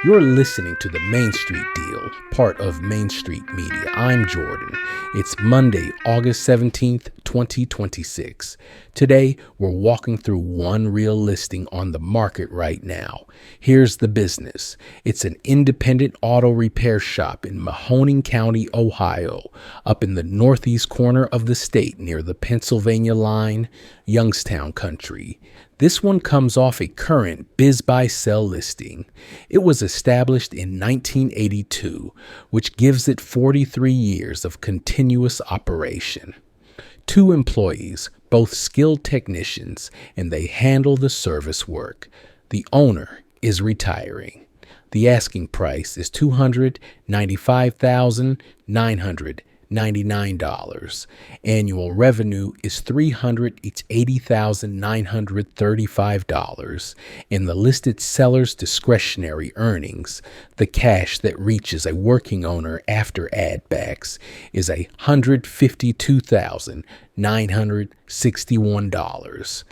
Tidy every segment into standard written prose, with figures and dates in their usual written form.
You're listening to the Main Street Deal, part of Main Street Media. I'm Jordan. It's Monday, August 17th, 2026. Today, we're walking through one real listing on the market right now. Here's the business. It's an independent auto repair shop in Mahoning County, Ohio, up in the northeast corner of the state near the Pennsylvania line, Youngstown country. This one comes off a current biz-buy-sell listing. It was established in 1982, which gives it 43 years of continuous operation. 2 employees, both skilled technicians, and they handle the service work. The owner is retiring. The asking price is $295,999. Annual revenue is $380,935, and the listed seller's discretionary earnings, the cash that reaches a working owner after add-backs, is $152,961.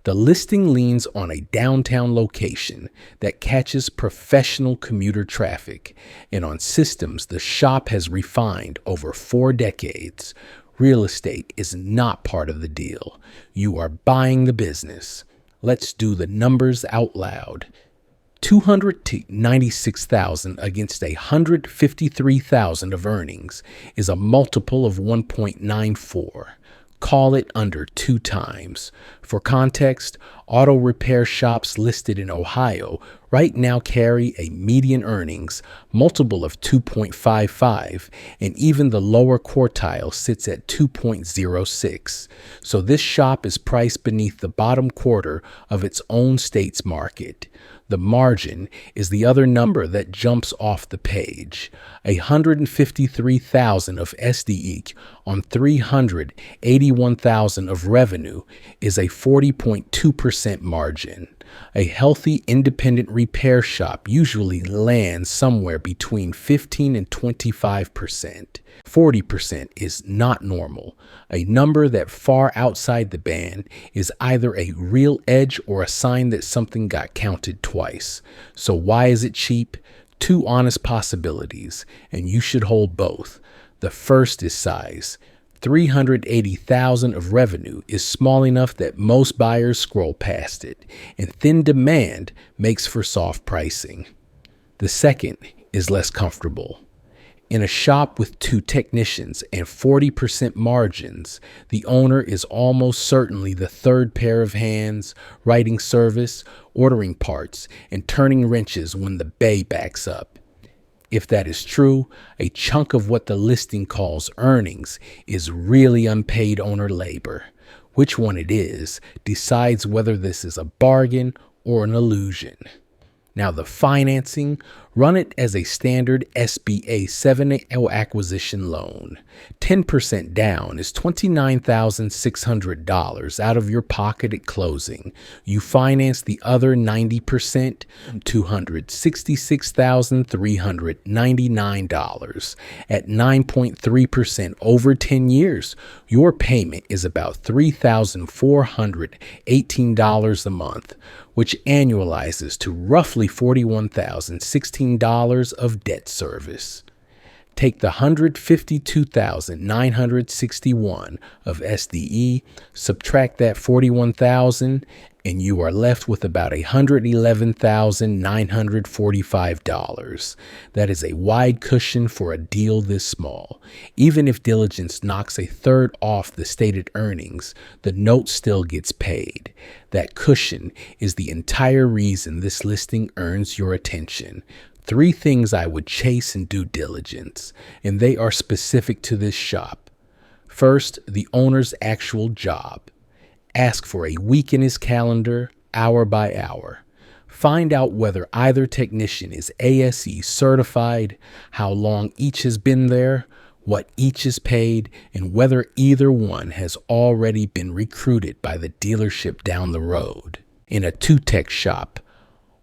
The listing leans on a downtown location that catches professional commuter traffic, and on systems the shop has refined over 4 decades. Real estate is not part of the deal. You are buying the business. Let's do the numbers out loud. $296,000 against $153,000 of earnings is a multiple of 1.94. Call it under 2 times. For context, auto repair shops listed in Ohio right now carry a median earnings multiple of 2.55, and even the lower quartile sits at 2.06. So this shop is priced beneath the bottom quarter of its own state's market. The margin is the other number that jumps off the page. $153,000 of SDE on $381,000 of revenue is a 40.2% margin. A healthy independent repair shop usually lands somewhere between 15 and 25%. 40% is not normal. A number that far outside the band is either a real edge or a sign that something got counted twice. So why is it cheap? 2 honest possibilities, and you should hold both. The first is size. $380,000 of revenue is small enough that most buyers scroll past it, and thin demand makes for soft pricing. The second is less comfortable. In a shop with 2 technicians and 40% margins, the owner is almost certainly the third pair of hands, writing service, ordering parts, and turning wrenches when the bay backs up. If that is true, a chunk of what the listing calls earnings is really unpaid owner labor. Which one it is decides whether this is a bargain or an illusion. Now the financing, run it as a standard SBA 7A acquisition loan. 10% down is $29,600 out of your pocket at closing. You finance the other 90%, $266,399. At 9.3% over 10 years, your payment is about $3,418 a month, which annualizes to roughly $41,016 of debt service. Take the $152,961 of SDE, subtract that $41,000, and you are left with about $111,945. That is a wide cushion for a deal this small. Even if diligence knocks a third off the stated earnings, the note still gets paid. That cushion is the entire reason this listing earns your attention. 3 things I would chase in due diligence, and they are specific to this shop. First, the owner's actual job. Ask for a week in his calendar, hour by hour. Find out whether either technician is ASE certified, how long each has been there, what each is paid, and whether either one has already been recruited by the dealership down the road. In a 2-tech shop,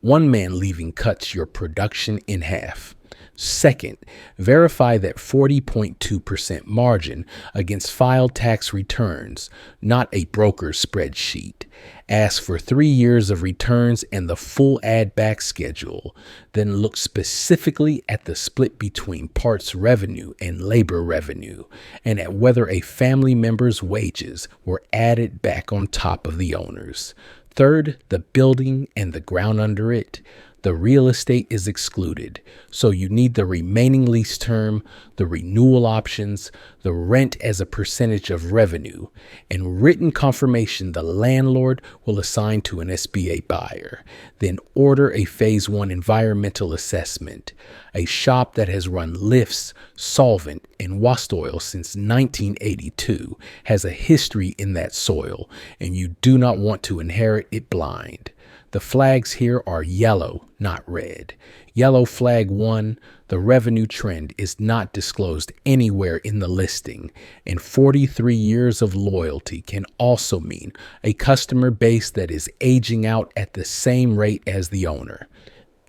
One man leaving cuts your production in half. Second, verify that 40.2% margin against filed tax returns, not a broker's spreadsheet. Ask for 3 years of returns and the full add-back schedule. Then look specifically at the split between parts revenue and labor revenue, and at whether a family member's wages were added back on top of the owner's. Third, the building and the ground under it. The real estate is excluded, so you need the remaining lease term, the renewal options, the rent as a percentage of revenue, and written confirmation the landlord will assign to an SBA buyer. Then order a Phase 1 environmental assessment. A shop that has run lifts, solvent, and waste oil since 1982 has a history in that soil, and you do not want to inherit it blind. The flags here are yellow, not red. Yellow flag 1, the revenue trend is not disclosed anywhere in the listing, and 43 years of loyalty can also mean a customer base that is aging out at the same rate as the owner.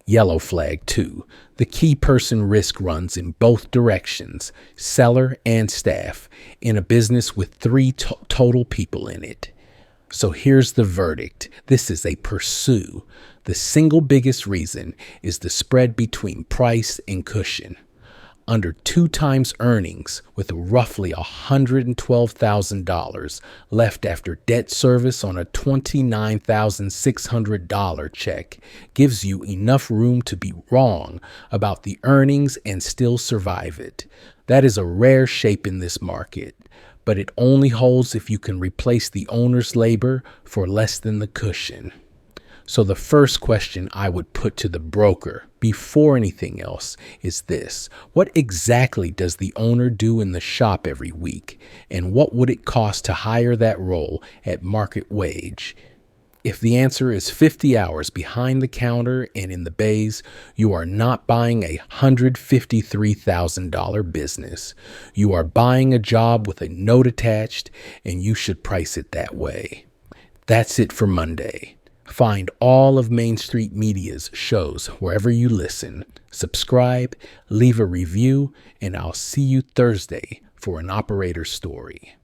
Yellow flag 2, the key person risk runs in both directions, seller and staff, in a business with 3 total people in it. So here's the verdict. This is a pursue. The single biggest reason is the spread between price and cushion. Under 2 times earnings with roughly $112,000 left after debt service on a $29,600 check gives you enough room to be wrong about the earnings and still survive it. That is a rare shape in this market, but it only holds if you can replace the owner's labor for less than the cushion. So the first question I would put to the broker before anything else is this: what exactly does the owner do in the shop every week, and what would it cost to hire that role at market wage? If the answer is 50 hours behind the counter and in the bays, you are not buying a $153,000 business. You are buying a job with a note attached, and you should price it that way. That's it for Monday. Find all of Main Street Media's shows wherever you listen. Subscribe, leave a review, and I'll see you Thursday for an operator story.